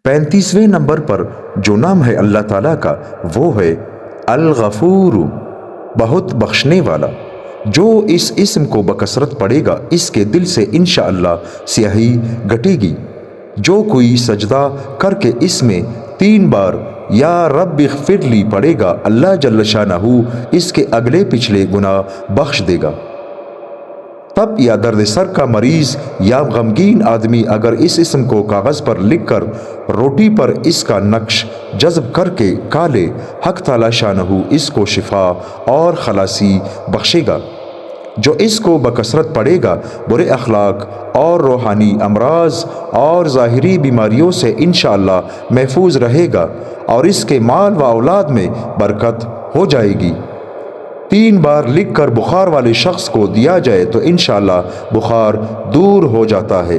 35ویں number پر جو نام ہے اللہ تعالیٰ کا وہ ہے الغفور، بہت بخشنے والا۔ جو اس اسم کو بکثرت پڑھے گا اس کے دل سے انشاءاللہ سیاہی گٹے گی۔ جو کوئی سجدہ کر کے اس میں 3 بار یا رب اغفر لی پڑھے گا اللہ جل شانہ اس کے اگلے پچھلے گناہ بخش دے گا۔ تب یا درد سر کا مریض یا غمگین آدمی اگر اس اسم کو کاغذ پر لکھ کر روٹی پر اس کا نقش جذب کر کے کھا لے، حق تعالی شانہ اس کو شفا اور خلاصی بخشے گا۔ جو اس کو بکثرت پڑھے گا برے اخلاق اور روحانی امراض اور ظاہری بیماریوں سے انشاءاللہ محفوظ رہے گا اور اس کے مال و اولاد میں برکت ہو جائے گی۔ 3 بار لکھ کر بخار والے شخص کو دیا جائے تو انشاءاللہ بخار دور ہو جاتا ہے۔